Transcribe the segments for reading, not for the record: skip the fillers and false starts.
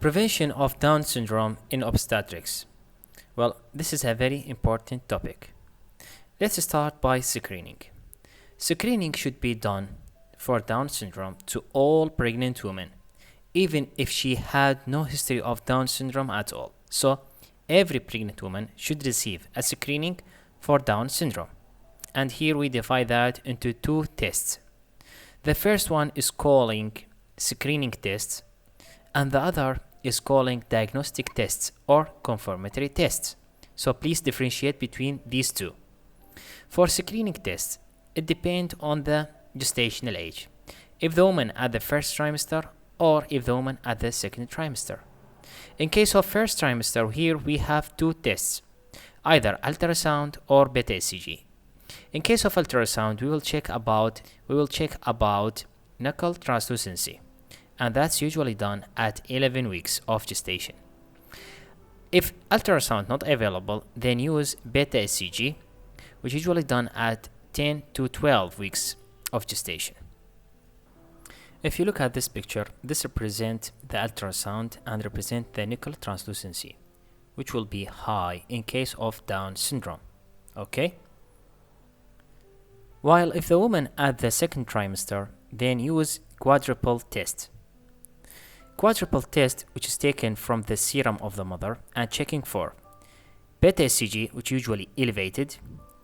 Prevention of Down syndrome in obstetrics. Well, this is a very important topic. Let's start by screening. Screening should be done for Down syndrome to all pregnant women, even if she had no history of Down syndrome at all. So, every pregnant woman should receive a screening for Down syndrome. And here we divide that into two tests. The first one is calling screening tests, and the other is calling diagnostic tests or confirmatory tests. So please differentiate between these two. For screening tests, it depends on the gestational age. If the woman at the first trimester or if the woman at the second trimester. In case of first trimester, here we have two tests, either ultrasound or beta ECG. In case of ultrasound, we will check about knuckle translucency, and that's usually done at 11 weeks of gestation. If ultrasound not available, then use beta ECG, which is usually done at 10 to 12 weeks of gestation. If you look at this picture, this represents the ultrasound and represent the knuckle translucency, which will be high in case of Down syndrome. Okay? While if the woman at the second trimester, then use quadruple test. Quadruple test, which is taken from the serum of the mother and checking for beta ECG, which usually elevated,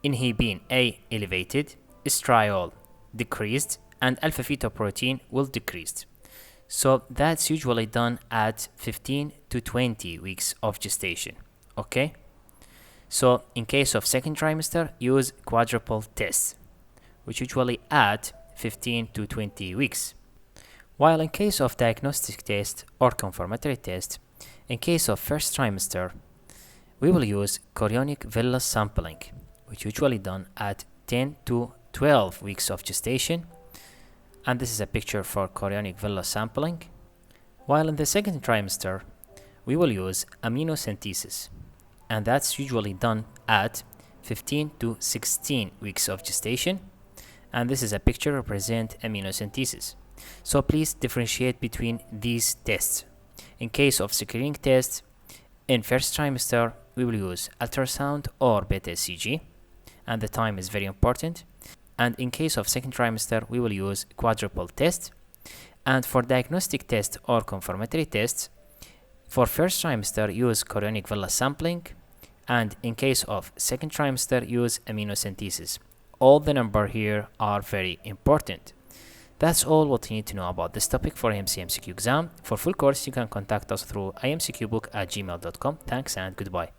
inhibin A elevated, estriol decreased, and alpha fetoprotein will decrease. So that's usually done at 15 to 20 weeks of gestation. Okay? So in case of second trimester, use quadruple test, which usually at 15 to 20 weeks. While in case of diagnostic test or confirmatory test, in case of first trimester, we will use chorionic villus sampling, which usually done at 10 to 12 weeks of gestation. And this is a picture for chorionic villus sampling. While in the second trimester, we will use amniocentesis, and that's usually done at 15 to 16 weeks of gestation. And this is a picture represent amniocentesis. So please differentiate between these tests. In case of screening tests, in first trimester, we will use ultrasound or beta ECG, and the time is very important. And in case of second trimester, we will use quadruple test. And for diagnostic test or confirmatory tests, for first trimester, use chorionic villus sampling, and in case of second trimester, use amniocentesis. All the numbers here are very important. That's all what you need to know about this topic for AMC MCQ exam. For full course, you can contact us through amcqbook@gmail.com. Thanks and goodbye.